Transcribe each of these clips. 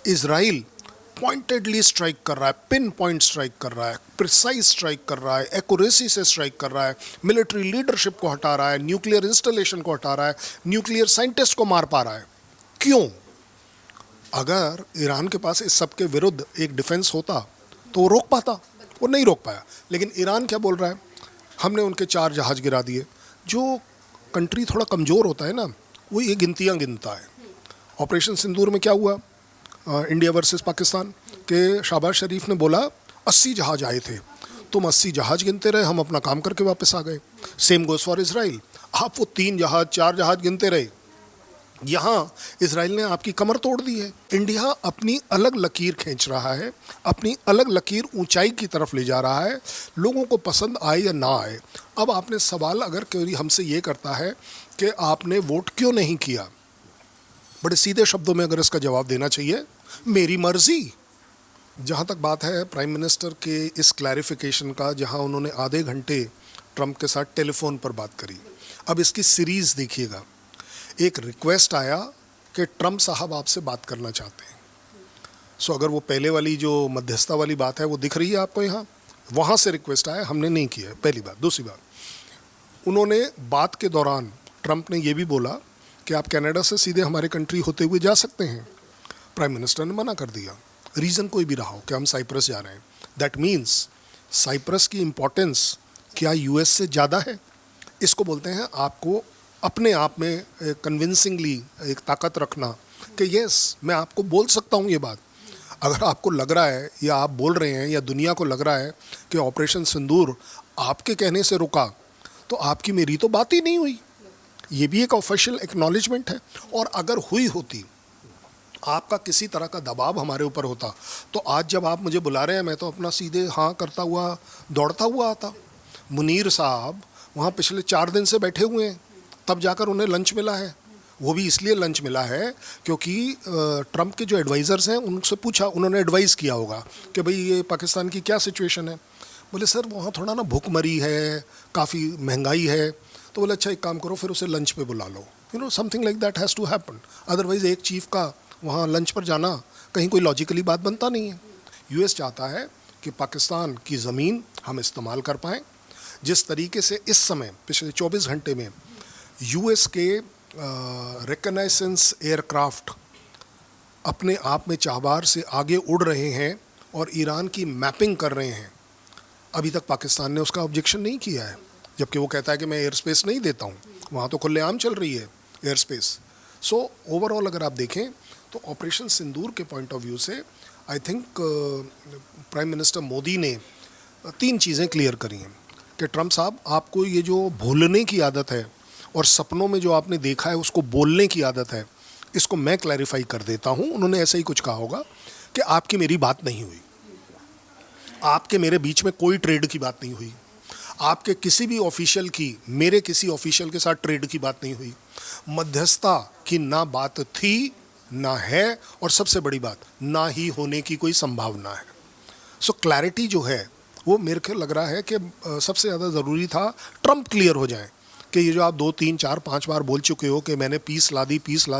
Israel pointedly strike कर रहा है, पिन पॉइंट स्ट्राइक कर रहा है, प्रिसाइज स्ट्राइक कर रहा है, एक्यूरेसी से स्ट्राइक कर रहा है, मिलिट्री लीडरशिप को हटा रहा है, न्यूक्लियर इंस्टॉलेशन को हटा रहा है, न्यूक्लियर साइंटिस्ट को मार पा रहा है। क्यों? अगर ईरान के पास इस सब के विरुद्ध एक डिफेंस होता तो वो रोक पाता, वो नहीं रोक पाया। लेकिन ईरान क्या बोल रहा है? हमने उनके 4 जहाज गिरा दिए। जो कंट्री थोड़ा कमज़ोर होता है ना, वो ये गिनतियाँ गिनता है। ऑपरेशन सिंदूर में क्या हुआ? इंडिया वर्सेस पाकिस्तान के शहबाज शरीफ ने बोला 80 जहाज आए थे, तुम 80 जहाज गिनते रहे, हम अपना काम करके वापस आ गए। सेम गोस फॉर इजराइल, आप वो 3 जहाज 4 जहाज गिनते रहे, यहाँ इजराइल ने आपकी कमर तोड़ दी है। इंडिया अपनी अलग लकीर खींच रहा है, अपनी अलग लकीर ऊंचाई की तरफ ले जा रहा है, लोगों को पसंद आए या ना आए। अब आपने सवाल अगर कोई हमसे ये करता है कि आपने वोट क्यों नहीं किया, बड़े सीधे शब्दों में अगर इसका जवाब देना चाहिए, मेरी मर्जी। जहाँ तक बात है प्राइम मिनिस्टर के इस क्लैरिफिकेशन का, जहाँ उन्होंने आधे घंटे ट्रंप के साथ टेलीफोन पर बात करी, अब इसकी सीरीज़ देखिएगा। एक रिक्वेस्ट आया कि ट्रंप साहब आपसे बात करना चाहते हैं। सो अगर वो पहले वाली जो मध्यस्थता वाली बात है वो दिख रही है आपको यहाँ, वहाँ से रिक्वेस्ट आया, हमने नहीं किया, पहली बात। दूसरी बात, उन्होंने बात के दौरान ट्रंप ने ये भी बोला कि आप कनाडा से सीधे हमारे कंट्री होते हुए जा सकते हैं। प्राइम मिनिस्टर ने मना कर दिया, रीज़न कोई भी रहा हो कि हम साइप्रस जा रहे हैं। दैट मीन्स साइप्रस की इम्पोर्टेंस क्या यूएस से ज़्यादा है? इसको बोलते हैं आपको अपने आप में कन्विंसिंगली एक ताकत रखना कि यस, मैं आपको बोल सकता हूँ ये बात। अगर आपको लग रहा है या आप बोल रहे हैं या दुनिया को लग रहा है कि ऑपरेशन सिंदूर आपके कहने से रुका, तो आपकी मेरी तो बात ही नहीं हुई। ये भी एक ऑफिशियल एक्नॉलेजमेंट है। और अगर हुई होती, आपका किसी तरह का दबाव हमारे ऊपर होता, तो आज जब आप मुझे बुला रहे हैं, मैं तो अपना सीधे हाँ करता हुआ दौड़ता हुआ आता। मुनीर साहब वहाँ पिछले 4 दिन से बैठे हुए हैं, तब जाकर उन्हें लंच मिला है। वो भी इसलिए लंच मिला है क्योंकि ट्रंप के जो एडवाइज़र्स हैं उनसे पूछा, उन्होंने एडवाइस किया होगा कि भाई ये पाकिस्तान की क्या सिचुएशन है। बोले सर वहाँ थोड़ा ना भूखमरी है, काफ़ी महंगाई है। तो बोले अच्छा एक काम करो, फिर उसे लंच पे बुला लो। Something like that has to happen. Otherwise एक चीफ का वहाँ लंच पर जाना कहीं कोई लॉजिकली बात बनता नहीं है। यूएस चाहता है कि पाकिस्तान की ज़मीन हम इस्तेमाल कर पाएँ। जिस तरीके से इस समय पिछले 24 घंटे में यूएस के रिकनेसेंस एयरक्राफ्ट अपने आप में चाहबार से आगे उड़ रहे हैं और ईरान की मैपिंग कर रहे हैं, अभी तक पाकिस्तान ने उसका ऑब्जेक्शन नहीं किया है, जबकि वो कहता है कि मैं एयर स्पेस नहीं देता हूँ। वहाँ तो खुलेआम चल रही है एयर स्पेस। सो ओवरऑल अगर आप देखें तो ऑपरेशन सिंदूर के पॉइंट ऑफ व्यू से I think prime minister Modi ने 3 चीज़ें क्लियर करी हैं कि ट्रंप साहब, आपको ये जो भूलने की आदत है और सपनों में जो आपने देखा है उसको बोलने की आदत है, इसको मैं क्लैरिफाई कर देता हूँ। उन्होंने ऐसा ही कुछ कहा होगा कि आपकी मेरी बात नहीं हुई, आपके मेरे बीच में कोई ट्रेड की बात नहीं हुई, आपके किसी भी ऑफिशियल की मेरे किसी ऑफिशियल के साथ ट्रेड की बात नहीं हुई, मध्यस्थता की ना बात थी ना है, और सबसे बड़ी बात ना ही होने की कोई संभावना है। सो क्लैरिटी जो है वो मेरे को लग रहा है कि सबसे ज़्यादा ज़रूरी था ट्रंप क्लियर हो जाए कि ये जो आप 2, 3, 4, 5 बार बोल चुके हो कि मैंने पीस ला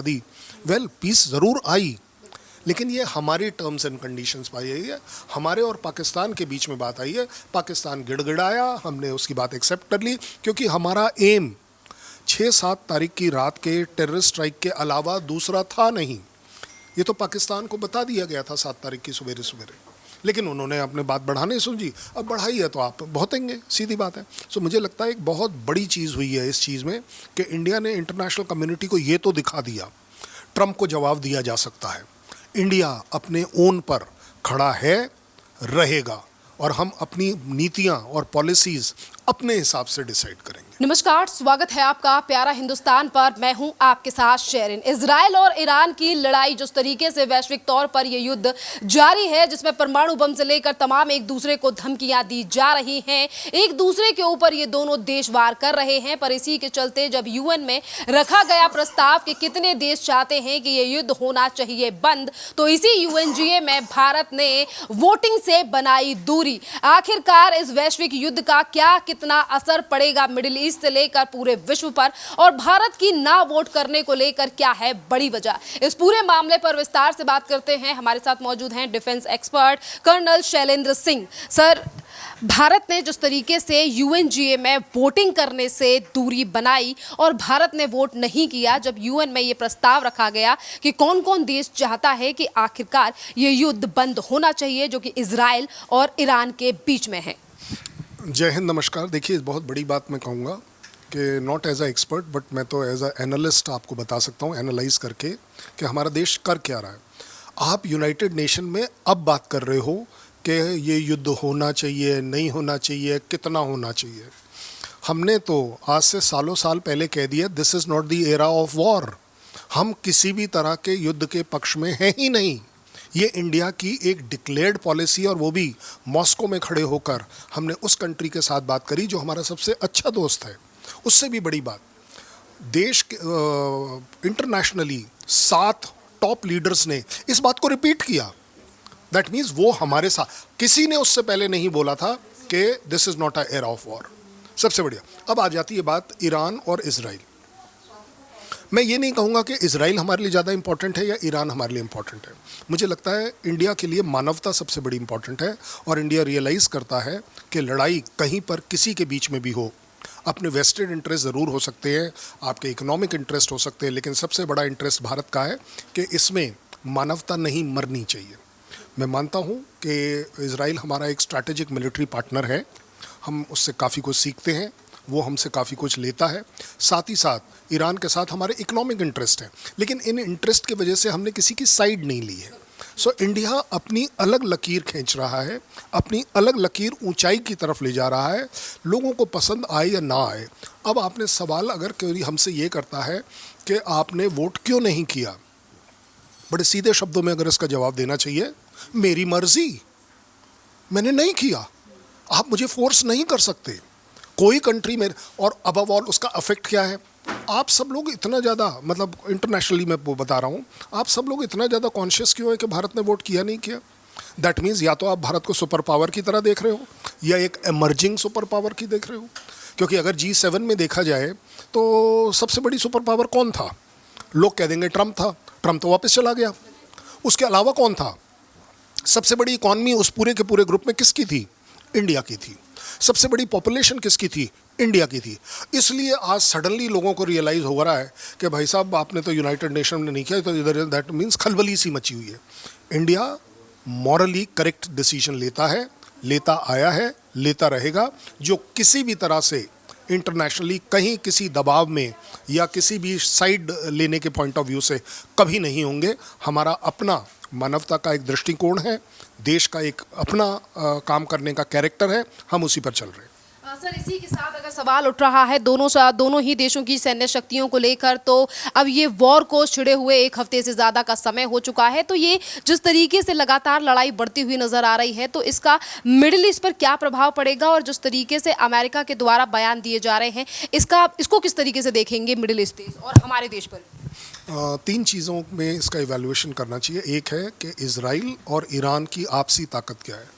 दी। वेल, पीस ज़रूर आई, लेकिन ये हमारी टर्म्स एंड कंडीशंस पर आई है, हमारे और पाकिस्तान के बीच में बात आई है। पाकिस्तान गिड़गिड़ाया, हमने उसकी बात एक्सेप्ट कर ली, क्योंकि हमारा एम 6-7 तारीख की रात के टेररिस्ट स्ट्राइक के अलावा दूसरा था नहीं। ये तो पाकिस्तान को बता दिया गया था 7 तारीख की सवेरे, लेकिन उन्होंने अपने बात बढ़ाने समझी। अब बढ़ाई है तो आप बहुतेंगे, सीधी बात है। सो मुझे लगता है एक बहुत बड़ी चीज़ हुई है इस चीज़ में कि इंडिया ने इंटरनेशनल कम्युनिटी को ये तो दिखा दिया, ट्रंप को जवाब दिया जा सकता है। इंडिया अपने ओन पर खड़ा है, रहेगा, और हम अपनी नीतियां और पॉलिसीज़ अपने हिसाब से डिसाइड करेंगे। नमस्कार, स्वागत है आपका प्यारा हिंदुस्तान पर। मैं हूं आपके साथ शेरिन। इजराइल और ईरान की लड़ाई, जिस तरीके से वैश्विक तौर पर यह युद्ध जारी है, जिसमें परमाणु बम से लेकर तमाम एक दूसरे को धमकियां दी जा रही हैं, एक दूसरे के ऊपर ये दोनों देश वार कर रहे हैं। पर इसी के चलते जब यूएन में रखा गया प्रस्ताव कि कितने देश चाहते हैं कि यह युद्ध होना चाहिए बंद, तो इसी यूएनजीए में भारत ने वोटिंग से बनाई दूरी। आखिरकार इस वैश्विक युद्ध का क्या कितना असर पड़ेगा मिडिल ईस्ट से लेकर पूरे विश्व पर, और भारत की ना वोट करने को लेकर क्या है बड़ी वजह। इस पूरे मामले पर विस्तार से बात करते हैं। हमारे साथ मौजूद हैं defence expert colonel Shailendra Singh. Sir, Bharat ने जिस तरीके से यूएनजीए में वोटिंग करने से दूरी बनाई और भारत ने वोट नहीं किया जब यूएन में ये प्रस्ताव रखा गया कि कौन कौन देश चाहता है कि आखिरकार ये युद्ध बंद होना चाहिए जो कि इजराइल और ईरान के बीच में है। जय हिंद, नमस्कार। देखिए, बहुत बड़ी बात मैं कहूँगा कि not as a expert but मैं तो एज अ एनालिस्ट आपको बता सकता हूँ, एनालाइज करके, कि हमारा देश कर क्या रहा है। आप यूनाइटेड नेशन में अब बात कर रहे हो कि ये युद्ध होना चाहिए, नहीं होना चाहिए, कितना होना चाहिए। हमने तो आज से सालों साल पहले कह दिया, this is not the era of war. हम किसी भी तरह के युद्ध के पक्ष में हैं ही नहीं। ये इंडिया की एक डिक्लेयर्ड पॉलिसी, और वो भी मॉस्को में खड़े होकर हमने उस कंट्री के साथ बात करी जो हमारा सबसे अच्छा दोस्त है। उससे भी बड़ी बात, देश के इंटरनेशनली 7 टॉप लीडर्स ने इस बात को रिपीट किया। दैट मीन्स वो हमारे साथ, किसी ने उससे पहले नहीं बोला था कि this is not a era of war. सबसे बढ़िया। अब आ जाती है बात ईरान और इजराइल। मैं ये नहीं कहूँगा कि इजराइल हमारे लिए ज़्यादा इंपॉर्टेंट है या ईरान हमारे लिए इंपॉर्टेंट है। मुझे लगता है इंडिया के लिए मानवता सबसे बड़ी इंपॉर्टेंट है, और इंडिया रियलाइज़ करता है कि लड़ाई कहीं पर किसी के बीच में भी हो, अपने वेस्टेड इंटरेस्ट ज़रूर हो सकते हैं, आपके इकोनॉमिक इंटरेस्ट हो सकते हैं, लेकिन सबसे बड़ा इंटरेस्ट भारत का है कि इसमें मानवता नहीं मरनी चाहिए। मैं मानता हूँ कि इजराइल हमारा एक स्ट्रैटेजिक मिलिट्री पार्टनर है, हम उससे काफ़ी कुछ सीखते हैं, वो हमसे काफ़ी कुछ लेता है। साथ ही साथ ईरान के साथ हमारे इकोनॉमिक इंटरेस्ट हैं, लेकिन इन इंटरेस्ट की वजह से हमने किसी की साइड नहीं ली है। सो इंडिया अपनी अलग लकीर खींच रहा है, अपनी अलग लकीर ऊंचाई की तरफ ले जा रहा है, लोगों को पसंद आए या ना आए। अब आपने सवाल अगर कोई हमसे ये करता है कि आपने वोट क्यों नहीं किया, बड़े सीधे शब्दों में अगर इसका जवाब देना चाहिए, मेरी मर्जी, मैंने नहीं किया। आप मुझे फोर्स नहीं कर सकते। कोई कंट्री में, और अबव ऑल उसका अफेक्ट क्या है, आप सब लोग इतना ज़्यादा, मतलब इंटरनेशनली मैं वो बता रहा हूँ, आप सब लोग इतना ज़्यादा कॉन्शियस क्यों है कि भारत ने वोट किया नहीं किया। दैट मीन्स या तो आप भारत को सुपर पावर की तरह देख रहे हो या एक एमर्जिंग सुपर पावर की देख रहे हो। क्योंकि अगर G7 में देखा जाए तो सबसे बड़ी सुपर पावर कौन था? लोग कह देंगे ट्रम्प था, ट्रम्प तो वापस चला गया। उसके अलावा कौन था? सबसे बड़ी इकॉनमी उस पूरे के पूरे ग्रुप में किसकी थी? इंडिया की थी। सबसे बड़ी पॉपुलेशन किसकी थी? इंडिया की थी। इसलिए आज सडनली लोगों को रियलाइज़ हो रहा है कि भाई साहब आपने तो यूनाइटेड नेशन में नहीं किया, तो इधर दैट मीन्स खलबली सी मची हुई है। इंडिया मॉरली करेक्ट डिसीजन लेता है, लेता आया है, लेता रहेगा, जो किसी भी तरह से इंटरनेशनली कहीं किसी दबाव में या किसी भी साइड लेने के पॉइंट ऑफ व्यू से कभी नहीं होंगे। हमारा अपना मानवता का एक दृष्टिकोण है, देश का एक अपना काम करने का कैरेक्टर है, हम उसी पर चल रहे हैं। सर, इसी के साथ अगर सवाल उठ रहा है दोनों ही देशों की सैन्य शक्तियों को लेकर, तो अब ये वॉर को छिड़े हुए 1 हफ्ते से ज़्यादा का समय हो चुका है, तो ये जिस तरीके से लगातार लड़ाई बढ़ती हुई नज़र आ रही है, तो इसका मिडिल ईस्ट पर क्या प्रभाव पड़ेगा, और जिस तरीके से अमेरिका के द्वारा बयान दिए जा रहे हैं, इसको किस तरीके से देखेंगे मिडिल ईस्ट देश और हमारे देश पर? 3 चीज़ों में इसका इवैल्यूएशन करना चाहिए। एक है कि इजराइल और ईरान की आपसी ताकत क्या है।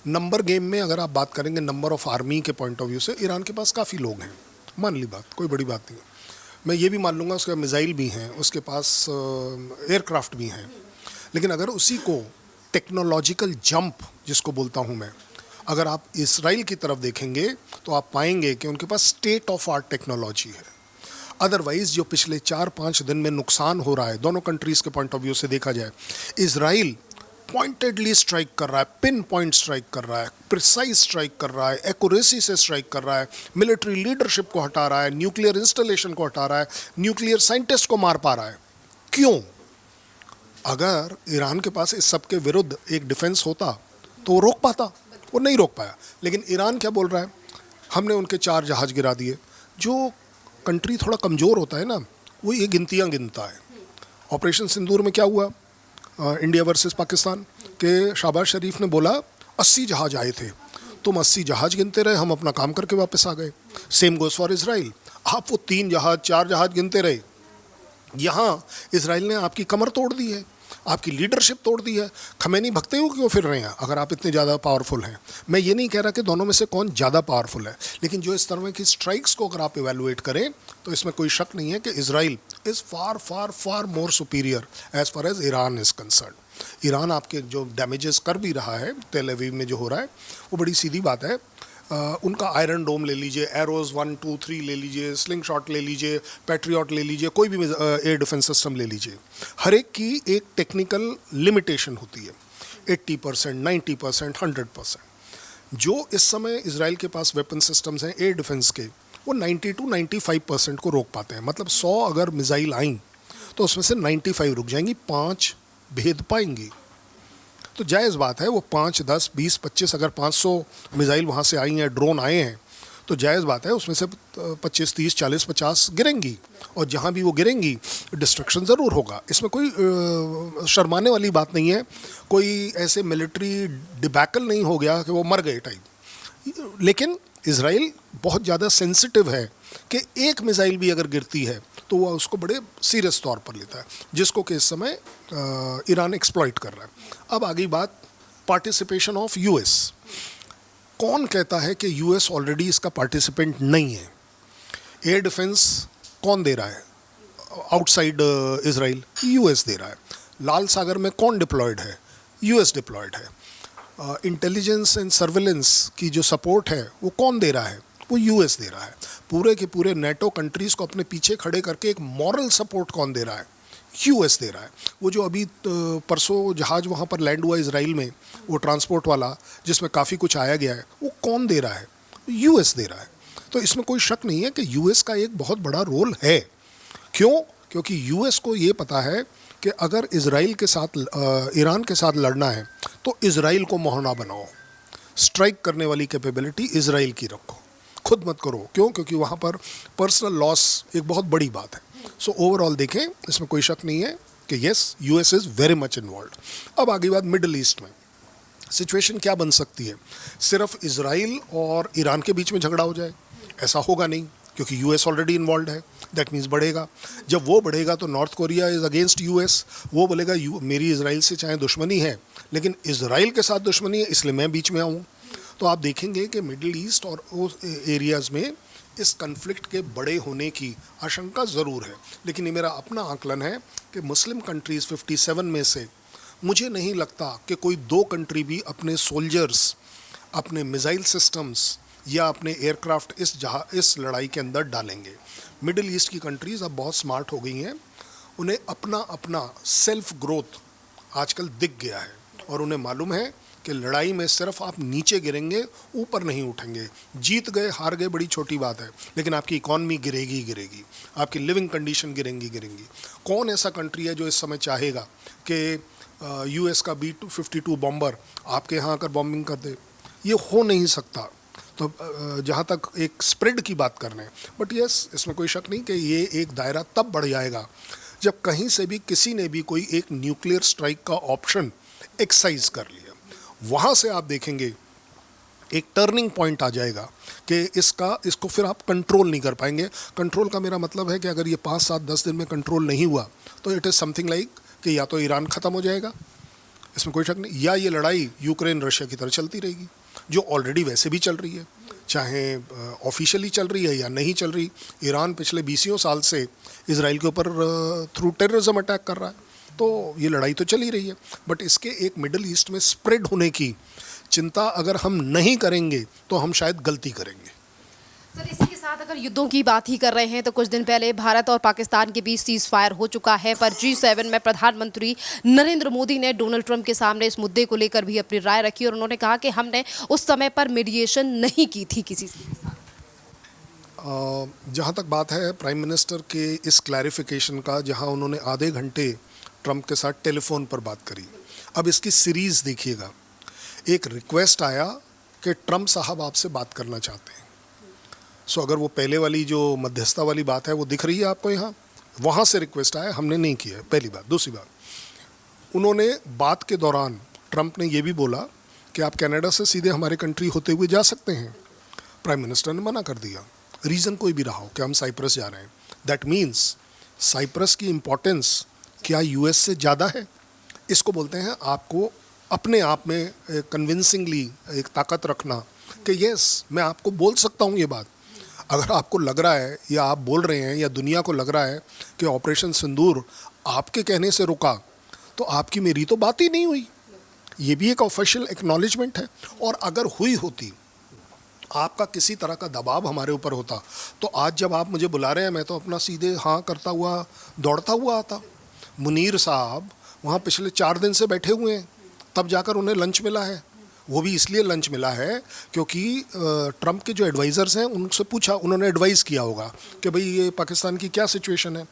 नंबर गेम में अगर आप बात करेंगे, नंबर ऑफ आर्मी के पॉइंट ऑफ व्यू से ईरान के पास काफ़ी लोग हैं, मान ली बात, कोई बड़ी बात नहीं है। मैं ये भी मान लूँगा उसके मिसाइल भी हैं, उसके पास एयरक्राफ्ट भी हैं। लेकिन अगर उसी को टेक्नोलॉजिकल जंप जिसको बोलता हूँ मैं, अगर आप इसराइल की तरफ देखेंगे तो आप पाएंगे कि उनके पास स्टेट ऑफ आर्ट टेक्नोलॉजी है। अदरवाइज़ जो पिछले 4-5 दिन में नुकसान हो रहा है दोनों कंट्रीज़ के पॉइंट ऑफ व्यू से देखा जाए, इजराइल पॉइंटेडली स्ट्राइक कर रहा है, पिन पॉइंट स्ट्राइक कर रहा है, प्रिसाइज स्ट्राइक कर रहा है, एक्यूरेसी से स्ट्राइक कर रहा है, मिलिट्री लीडरशिप को हटा रहा है, न्यूक्लियर इंस्टॉलेशन को हटा रहा है, न्यूक्लियर साइंटिस्ट को मार पा रहा है। क्यों? अगर ईरान के पास इस सब के विरुद्ध एक डिफेंस होता तो वो रोक पाता, वो नहीं रोक पाया। लेकिन ईरान क्या बोल रहा है? हमने उनके 4 जहाज़ गिरा दिए। जो कंट्री थोड़ा कमज़ोर होता है ना, वो ये गिनतियाँ गिनता है। ऑपरेशन सिंदूर में क्या हुआ? इंडिया वर्सेस पाकिस्तान के शाहबाज शरीफ ने बोला 80 जहाज आए थे, तुम 80 जहाज गिनते रहे, हम अपना काम करके वापस आ गए। सेम गोज़ फॉर इजराइल, आप वो 3 जहाज 4 जहाज गिनते रहे, यहाँ इजराइल ने आपकी कमर तोड़ दी है। आपकी लीडरशिप तोड़ दी है। खमैनी भगते हुए क्यों फिर रहे हैं अगर आप इतने ज़्यादा पावरफुल हैं? मैं ये नहीं कह रहा कि दोनों में से कौन ज़्यादा पावरफुल है, लेकिन जो इस तरह की स्ट्राइक्स को अगर आप इवेलुएट करें तो इसमें कोई शक नहीं है कि Israel is far far far more superior as far as Iran is concern. Iran आपके जो डैमेजेस कर भी रहा है तेल अवीव में जो हो रहा है वो बड़ी सीधी बात है। उनका आयरन डोम ले लीजिए, एरोज 1, 2, 3 ले लीजिए, स्लिंग शॉट ले लीजिए, पैट्रियट ले लीजिए, कोई भी एयर डिफेंस सिस्टम ले लीजिए, हर एक की एक टेक्निकल लिमिटेशन होती है। 80%, 90%, 100%। जो इस समय इसराइल के पास वेपन सिस्टम्स हैं एयर डिफेंस के, वो 90 to 95% को रोक पाते हैं। मतलब 100 अगर मिसाइल आई तो उसमें से 95 रुक जाएंगी, 5 भेद पाएंगी। तो जायज़ बात है वो 5, 10, 20, 25 अगर 500 मिसाइल वहाँ से आई हैं, ड्रोन आए हैं, तो जायज़ बात है उसमें से 25, 30, 40, 50 गिरेंगी, और जहाँ भी वो गिरेंगी डिस्ट्रक्शन ज़रूर होगा। इसमें कोई शर्माने वाली बात नहीं है, कोई ऐसे मिलिट्री डिबैकल नहीं हो गया कि वो मर गए टाइप। लेकिन इजराइल बहुत ज़्यादा सेंसिटिव है कि एक मिसाइल भी अगर गिरती है तो वह उसको बड़े सीरियस तौर पर लेता है, जिसको कि इस समय ईरान एक्सप्लॉइट कर रहा है। अब आ गई बात पार्टिसिपेशन ऑफ यूएस। कौन कहता है कि यूएस ऑलरेडी इसका पार्टिसिपेंट नहीं है? एयर डिफेंस कौन दे रहा है आउटसाइड इसराइल? यूएस दे रहा है। लाल सागर में कौन डिप्लॉयड है? यूएस डिप्लॉयड है। इंटेलिजेंस एंड सर्विलेंस की जो सपोर्ट है वो कौन दे रहा है? वो यूएस दे रहा है। पूरे के पूरे नेटो कंट्रीज़ को अपने पीछे खड़े करके एक मॉरल सपोर्ट कौन दे रहा है? यूएस दे रहा है। वो जो अभी परसों जहाज़ वहाँ पर लैंड हुआ इसराइल में, वो ट्रांसपोर्ट वाला जिसमें काफ़ी कुछ आया गया है, वो कौन दे रहा है? यूएस दे रहा है। तो इसमें कोई शक नहीं है कि यूएस का एक बहुत बड़ा रोल है। क्यों? क्योंकि यूएस को ये पता है कि अगर इसराइल के साथ ईरान के साथ लड़ना है तो इसराइल को मोहना बनाओ, स्ट्राइक करने वाली कैपेबिलिटी इसराइल की रखो, खुद मत करो। क्यों? क्योंकि वहाँ पर पर्सनल लॉस एक बहुत बड़ी बात है। सो ओवरऑल देखें, इसमें कोई शक नहीं है कि yes, US is very much involve. अब आगे बात मिडिल ईस्ट में सिचुएशन क्या बन सकती है? सिर्फ इसराइल और ईरान के बीच में झगड़ा हो जाए? ऐसा होगा नहीं, क्योंकि यूएस ऑलरेडी इन्वॉल्व है। दैट मीन्स बढ़ेगा। जब वो बढ़ेगा तो north Korea is against US, वो बोलेगा मेरी इसराइल से चाहे दुश्मनी है लेकिन इसराइल के साथ दुश्मनी है, इसलिए मैं बीच में आऊँ। तो आप देखेंगे कि मिडिल ईस्ट और उस एरियाज़ में इस कन्फ्लिक्ट के बड़े होने की आशंका ज़रूर है। लेकिन ये मेरा अपना आकलन है कि मुस्लिम कंट्रीज़ 57 में से मुझे नहीं लगता कि कोई 2 कंट्री भी अपने सोल्जर्स, अपने मिसाइल सिस्टम्स या अपने एयरक्राफ्ट इस लड़ाई के अंदर डालेंगे। मिडिल ईस्ट की कंट्रीज़ अब बहुत स्मार्ट हो गई हैं, उन्हें अपना अपना सेल्फ ग्रोथ आजकल दिख गया है, और उन्हें मालूम है कि लड़ाई में सिर्फ आप नीचे गिरेंगे, ऊपर नहीं उठेंगे। जीत गए हार गए बड़ी छोटी बात है, लेकिन आपकी इकॉनमी गिरेगी गिरेगी, आपकी लिविंग कंडीशन गिरेंगी गिरेंगी। कौन ऐसा कंट्री है जो इस समय चाहेगा कि यूएस का B-52 बॉम्बर आपके यहाँ आकर बॉम्बिंग कर दे? ये हो नहीं सकता। तो जहाँ तक एक स्प्रेड की बात कर रहे हैं, बट यस, इसमें कोई शक नहीं कि ये एक दायरा तब बढ़ जाएगा जब कहीं से भी किसी ने भी कोई एक न्यूक्लियर स्ट्राइक का ऑप्शन एक्सरसाइज कर लिया। वहाँ से आप देखेंगे एक टर्निंग पॉइंट आ जाएगा कि इसको फिर आप कंट्रोल नहीं कर पाएंगे। कंट्रोल का मेरा मतलब है कि अगर ये 5, 7, 10 दिन में कंट्रोल नहीं हुआ तो इट इज़ समथिंग लाइक कि या तो ईरान ख़त्म हो जाएगा, इसमें कोई शक नहीं, या ये लड़ाई यूक्रेन रशिया की तरह चलती रहेगी, जो ऑलरेडी वैसे भी चल रही है, चाहे ऑफिशियली चल रही है या नहीं चल रही। ईरान पिछले 20 साल से इसराइल के ऊपर थ्रू टेररिज्म अटैक कर रहा है, तो ये लड़ाई तो चल ही रही है। बट इसके एक मिडिल ईस्ट में स्प्रेड होने की चिंता अगर हम नहीं करेंगे तो हम शायद गलती करेंगे। सर, इसी के साथ अगर युद्धों की बात ही कर रहे हैं तो कुछ दिन पहले भारत और पाकिस्तान के बीच सीज फायर हो चुका है, पर G7 में प्रधानमंत्री नरेंद्र मोदी ने डोनाल्ड ट्रंप के सामने इस मुद्दे को लेकर भी अपनी राय रखी, और उन्होंने कहा कि हमने उस समय पर मीडिएशन नहीं की थी किसी से। जहाँ तक बात है प्राइम मिनिस्टर के इस क्लैरिफिकेशन का, जहाँ उन्होंने आधे घंटे ट्रंप के साथ टेलीफोन पर बात करी, अब इसकी सीरीज़ देखिएगा। एक रिक्वेस्ट आया कि ट्रंप साहब आपसे बात करना चाहते हैं। सो अगर वो पहले वाली जो मध्यस्थता वाली बात है वो दिख रही है आपको यहाँ, वहाँ से रिक्वेस्ट आया, हमने नहीं किया, पहली बात। दूसरी बात, उन्होंने बात के दौरान ट्रंप ने ये भी बोला कि आप कनाडा से सीधे हमारे कंट्री होते हुए जा सकते हैं। प्राइम मिनिस्टर ने मना कर दिया, रीज़न कोई भी रहा हो कि हम साइप्रस जा रहे हैं। दैट मीन्स साइप्रस की इम्पोर्टेंस क्या यूएस से ज़्यादा है? इसको बोलते हैं आपको अपने आप में कन्विंसिंगली एक ताकत रखना कि यस मैं आपको बोल सकता हूँ ये बात। अगर आपको लग रहा है या आप बोल रहे हैं या दुनिया को लग रहा है कि ऑपरेशन सिंदूर आपके कहने से रुका, तो आपकी मेरी तो बात ही नहीं हुई। ये भी एक ऑफिशियल एक्नॉलेजमेंट है। और अगर हुई होती, आपका किसी तरह का दबाव हमारे ऊपर होता, तो आज जब आप मुझे बुला रहे हैं मैं तो अपना सीधे हाँ करता हुआ दौड़ता हुआ आता। मुनीर साहब वहाँ पिछले 4 दिन से बैठे हुए हैं, तब जाकर उन्हें लंच मिला है। वो भी इसलिए लंच मिला है क्योंकि ट्रंप के जो एडवाइज़र्स हैं उनसे पूछा, उन्होंने एडवाइस किया होगा कि भाई ये पाकिस्तान की क्या सिचुएशन है।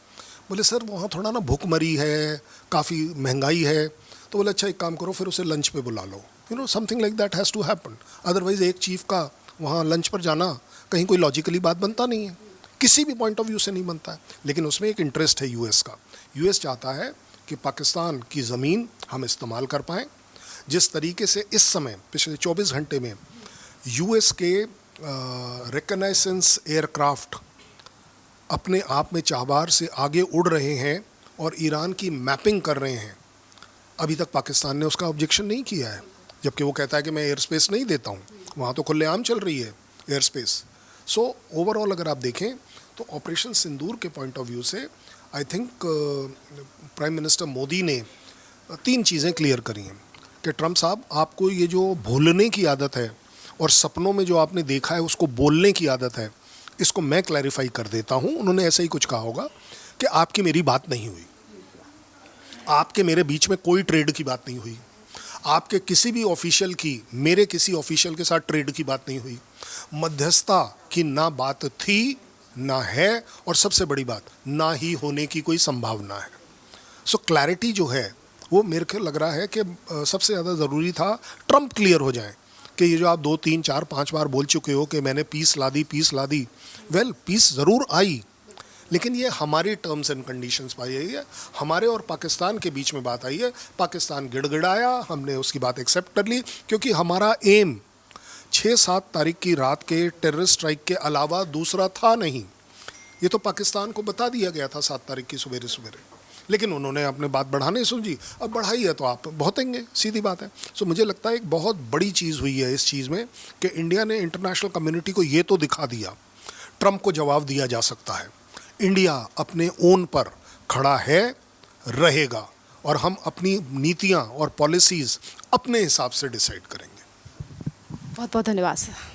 बोले सर वहाँ थोड़ा ना भूखमरी है, काफ़ी महंगाई है। तो बोले अच्छा एक काम करो, फिर उसे लंच पे बुला लो। Something like that has to happen. Otherwise एक चीफ का वहाँ लंच पर जाना कहीं कोई लॉजिकली बात बनता नहीं है, किसी भी पॉइंट ऑफ व्यू से नहीं बनता है। लेकिन उसमें एक इंटरेस्ट है यूएस का। यूएस चाहता है कि पाकिस्तान की ज़मीन हम इस्तेमाल कर पाएँ। जिस तरीके से इस समय पिछले 24 घंटे में यूएस के रिकनेसेंस एयरक्राफ्ट अपने आप में चाबार से आगे उड़ रहे हैं और ईरान की मैपिंग कर रहे हैं, अभी तक पाकिस्तान ने उसका ऑब्जेक्शन नहीं किया है, जबकि वो कहता है कि मैं एयर स्पेस नहीं देता हूँ। वहाँ तो खुलेआम चल रही है एयर स्पेस। सो ओवरऑल अगर आप देखें तो ऑपरेशन सिंदूर के पॉइंट ऑफ व्यू से I think prime minister Modi ने 3 चीज़ें क्लियर करी हैं कि ट्रंप साहब आपको ये जो भूलने की आदत है और सपनों में जो आपने देखा है उसको बोलने की आदत है, इसको मैं क्लैरिफाई कर देता हूँ। उन्होंने ऐसा ही कुछ कहा होगा कि आपकी मेरी बात नहीं हुई, आपके मेरे बीच में कोई ट्रेड की बात नहीं हुई, आपके किसी भी ऑफिशियल की मेरे किसी ऑफिशियल के साथ ट्रेड की बात नहीं हुई, मध्यस्थता की ना बात थी ना है, और सबसे बड़ी बात ना ही होने की कोई संभावना है। सो क्लैरिटी जो है वो मेरे को लग रहा है कि सबसे ज़्यादा ज़रूरी था ट्रंप क्लियर हो जाए कि ये जो आप 2, 3, 4, 5 बार बोल चुके हो कि मैंने पीस ला दी। वेल पीस ज़रूर आई, लेकिन ये हमारी टर्म्स एंड कंडीशंस पाई आई है, हमारे और पाकिस्तान के बीच में बात आई है। पाकिस्तान गिड़गिड़ाया, हमने उसकी बात एक्सेप्ट कर ली, क्योंकि हमारा एम 6-7 तारीख की रात के टेररिस्ट स्ट्राइक के अलावा दूसरा था नहीं। ये तो पाकिस्तान को बता दिया गया था 7 तारीख की सवेरे, लेकिन उन्होंने अपने बात बढ़ाने समझी। अब बढ़ाई है तो आप बहुतेंगे, सीधी बात है। सो मुझे लगता है एक बहुत बड़ी चीज़ हुई है इस चीज़ में कि इंडिया ने इंटरनेशनल कम्युनिटी को ये तो दिखा दिया, ट्रंप को जवाब दिया जा सकता है। इंडिया अपने ओन पर खड़ा है, रहेगा, और हम अपनी नीतियाँ और पॉलिसीज़ अपने हिसाब से डिसाइड करेंगे। बहुत बहुत धन्यवाद सर।